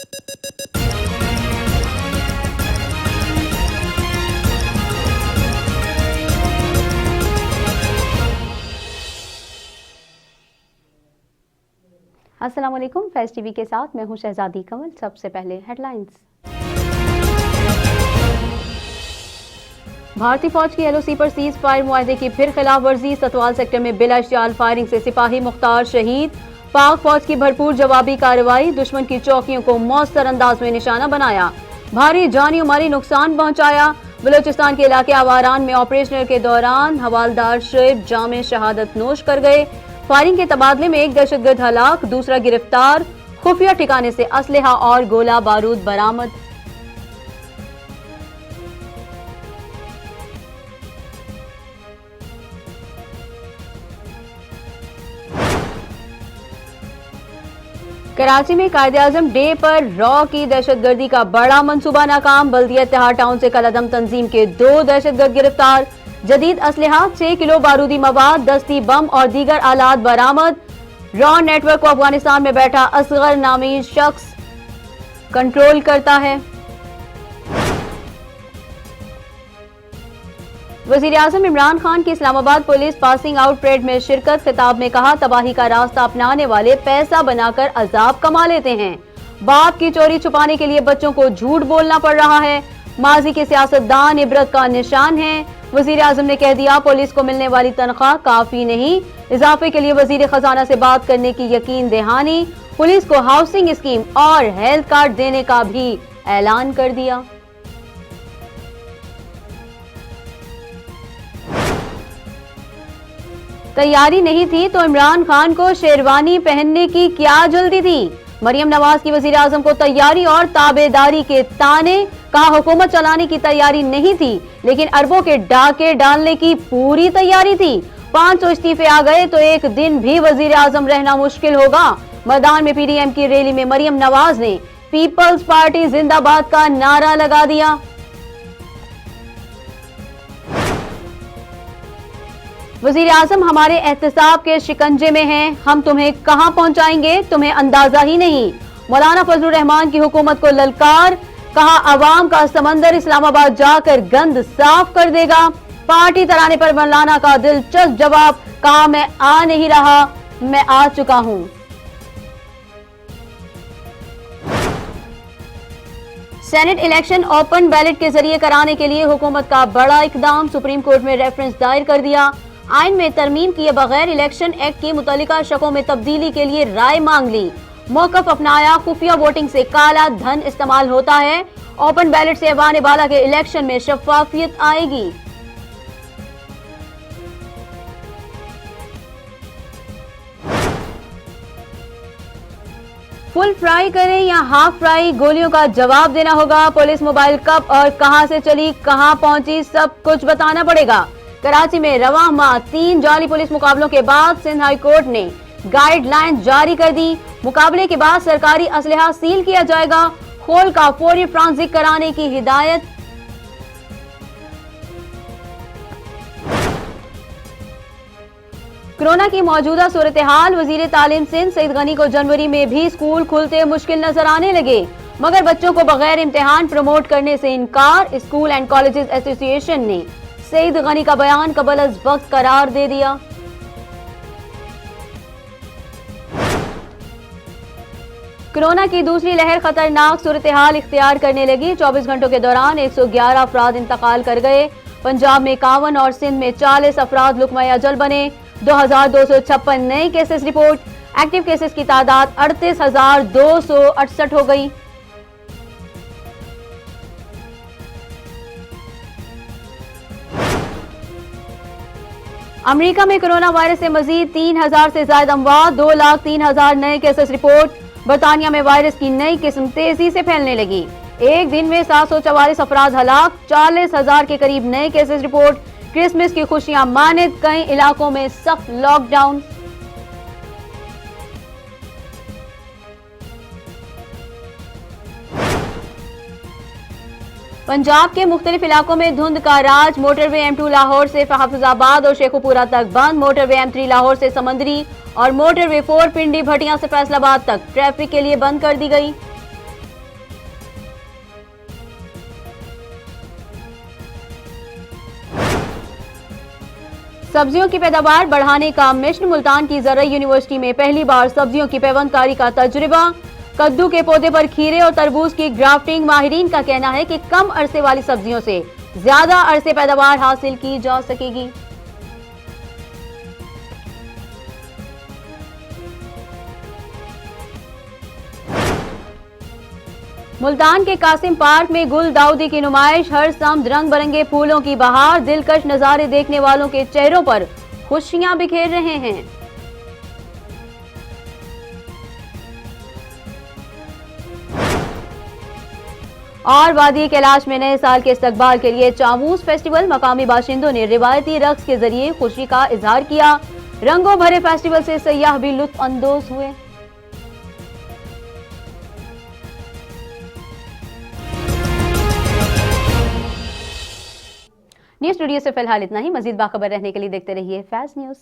अस्सलाम वालेकुम, फैज़ टीवी के साथ मैं हूं शहजादी कमल। सबसे पहले हेडलाइंस। भारतीय फौज की एलओसी पर सीज फायर मुआहदे की फिर खिलाफ वर्जी। सतवाल सेक्टर में बिला इश्तियाल फायरिंग से सिपाही मुख्तार शहीद। पाक फौज की भरपूर जवाबी कार्रवाई, दुश्मन की चौकियों को मौसर अंदाज में निशाना बनाया, भारी जानी माली नुकसान पहुंचाया। बलोचिस्तान के इलाके आवारान में ऑपरेशन के दौरान हवालदार शुएब जामे शहादत नोश कर गए। फायरिंग के तबादले में एक दहशतगर्द हलाक, दूसरा गिरफ्तार। खुफिया ठिकाने से असलहा और गोला बारूद बरामद। कराची में कायदे-आज़म डे पर रॉ की दहशतगर्दी का बड़ा मंसूबा नाकाम। बल्दिया इत्तेहाद टाउन से कलअदम तंजीम के 2 दहशतगर्द गिरफ्तार। जदीद असलहा, 6 किलो बारूदी मवाद, दस्ती बम और दीगर आलात बरामद। रॉ नेटवर्क को अफगानिस्तान में बैठा असगर नामी शख्स कंट्रोल करता है। वजीर आज़म इमरान खान की Islamabad police passing out parade में शिरकत। खिताब में कहा, तबाही का रास्ता अपनाने वाले पैसा बनाकर अजाब कमा लेते हैं। बाप की चोरी छुपाने के लिए बच्चों को झूठ बोलना पड़ रहा है। माजी के सियासतदान इबरत का निशान है। वजीर आज़म ने कह दिया, पुलिस को मिलने वाली तनख्वाह काफी नहीं, इजाफे के लिए वजीर खजाना से बात करने की यकीन दहानी। पुलिस को हाउसिंग स्कीम और हेल्थ कार्ड देने का भी ऐलान कर दिया। तैयारी नहीं थी तो इमरान खान को शेरवानी पहनने की क्या जल्दी थी। मरियम नवाज की वजीर आजम को तैयारी और ताबेदारी के ताने। कहा, हुकूमत चलाने की तैयारी नहीं थी लेकिन अरबों के डाके डालने की पूरी तैयारी थी। 500 इस्तीफे आ गए तो एक दिन भी वजीर आजम रहना मुश्किल होगा। मैदान में पीडीएम की रैली में मरियम नवाज ने पीपल्स पार्टी जिंदाबाद का नारा लगा दिया। वजीर आजम हमारे एहतसाब के शिकंजे में हैं, हम तुम्हें कहां पहुंचाएंगे तुम्हें अंदाजा ही नहीं। मौलाना फजलुर रहमान की हुकूमत को ललकार। कहा, अवाम का समंदर इस्लामाबाद जाकर गंद साफ कर देगा। पार्टी तराने पर मौलाना का दिलचस्प जवाब। कहा, मैं आ नहीं रहा, मैं आ चुका हूं। सेनेट इलेक्शन ओपन बैलेट के जरिए कराने के लिए हुकूमत का बड़ा इकदाम। सुप्रीम कोर्ट में रेफरेंस दायर कर दिया। आइन में तरमीम किए बगैर इलेक्शन एक्ट की मुतल्लिका शकों में तब्दीली के लिए राय मांग ली। मौकफ अपनाया, खुफिया वोटिंग से काला धन इस्तेमाल होता है। ओपन बैलेट से ऐवान बाला के इलेक्शन में शफाफियत आएगी। फुल फ्राई करें या हाफ फ्राई, गोलियों का जवाब देना होगा। पुलिस मोबाइल कब और कहां से चली, कहां पहुंची, सब कुछ बताना पड़ेगा। कराची में रवां माह 3 जाली पुलिस मुकाबलों के बाद सिंध हाई कोर्ट ने गाइडलाइंस जारी कर दी। मुकाबले के बाद सरकारी असलहा सील किया जाएगा। खोल का फौरी फ्रांसिक कराने की हिदायत। कोरोना की मौजूदा सूरत हाल। वजीर तालीम सिंध सईद गनी को जनवरी में भी स्कूल खुलते मुश्किल नजर आने लगे, मगर बच्चों को बगैर इम्तिहान प्रमोट करने से इनकार। स्कूल एंड कॉलेजेस एसोसिएशन ने सईद गनी का बयान कबल अज वक्त करार दे दिया। कोरोना की दूसरी लहर खतरनाक सूरत हाल इख्तियार करने लगी। 24 घंटों के दौरान 111 अफराद इंतकाल कर गए। पंजाब में 51 और सिंध में 40 अफराद लुकमा अजल बने। 2256 नए केसेस रिपोर्ट। एक्टिव केसेस की तादाद 38,268 हो गई। अमेरिका में कोरोना वायरस से मजीद 3000 से ज्यादा अमवात। 2,03,000 नए केसेस रिपोर्ट। बरतानिया में वायरस की नई किस्म तेजी से फैलने लगी। एक दिन में 744 अफराद हलाक। 40,000 के करीब नए केसेस रिपोर्ट। क्रिसमस की खुशियां मानित, कई इलाकों में सख्त लॉकडाउन। पंजाब के मुख्तलिफ इलाकों में धुंध का राज। मोटरवे M2 लाहौर से हाफिजाबाद और शेखुपुरा तक बंद। मोटरवे M3 लाहौर से समंदरी और मोटरवे 4 पिंडी भटिया से फैसलाबाद तक ट्रैफिक के लिए बंद कर दी गई। सब्जियों की पैदावार बढ़ाने का मिशन। मुल्तान की ज़राई यूनिवर्सिटी में पहली बार सब्जियों की पैवंदकारी का तजुर्बा। कद्दू के पौधे पर खीरे और तरबूज की ग्राफ्टिंग। माहिरीन का कहना है कि कम अरसे वाली सब्जियों से ज्यादा अरसे पैदावार हासिल की जा सकेगी। मुल्तान के कासिम पार्क में गुल दाऊदी की नुमाइश। हर सम रंग बिरंगे फूलों की बहार। दिलकश नजारे देखने वालों के चेहरों पर खुशियां बिखेर रहे हैं। और वादी कैलाश में नए साल के इस्तकबाल के लिए चामूस फेस्टिवल। मकामी बाशिंदों ने रिवायती रक्स के जरिए खुशी का इजहार किया। रंगों भरे फेस्टिवल से सयाह भी लुत्फ अंदोज हुए। न्यूज स्टूडियो से फिलहाल इतना ही। मजीद बाखबर रहने के लिए देखते रहिए फैज न्यूज।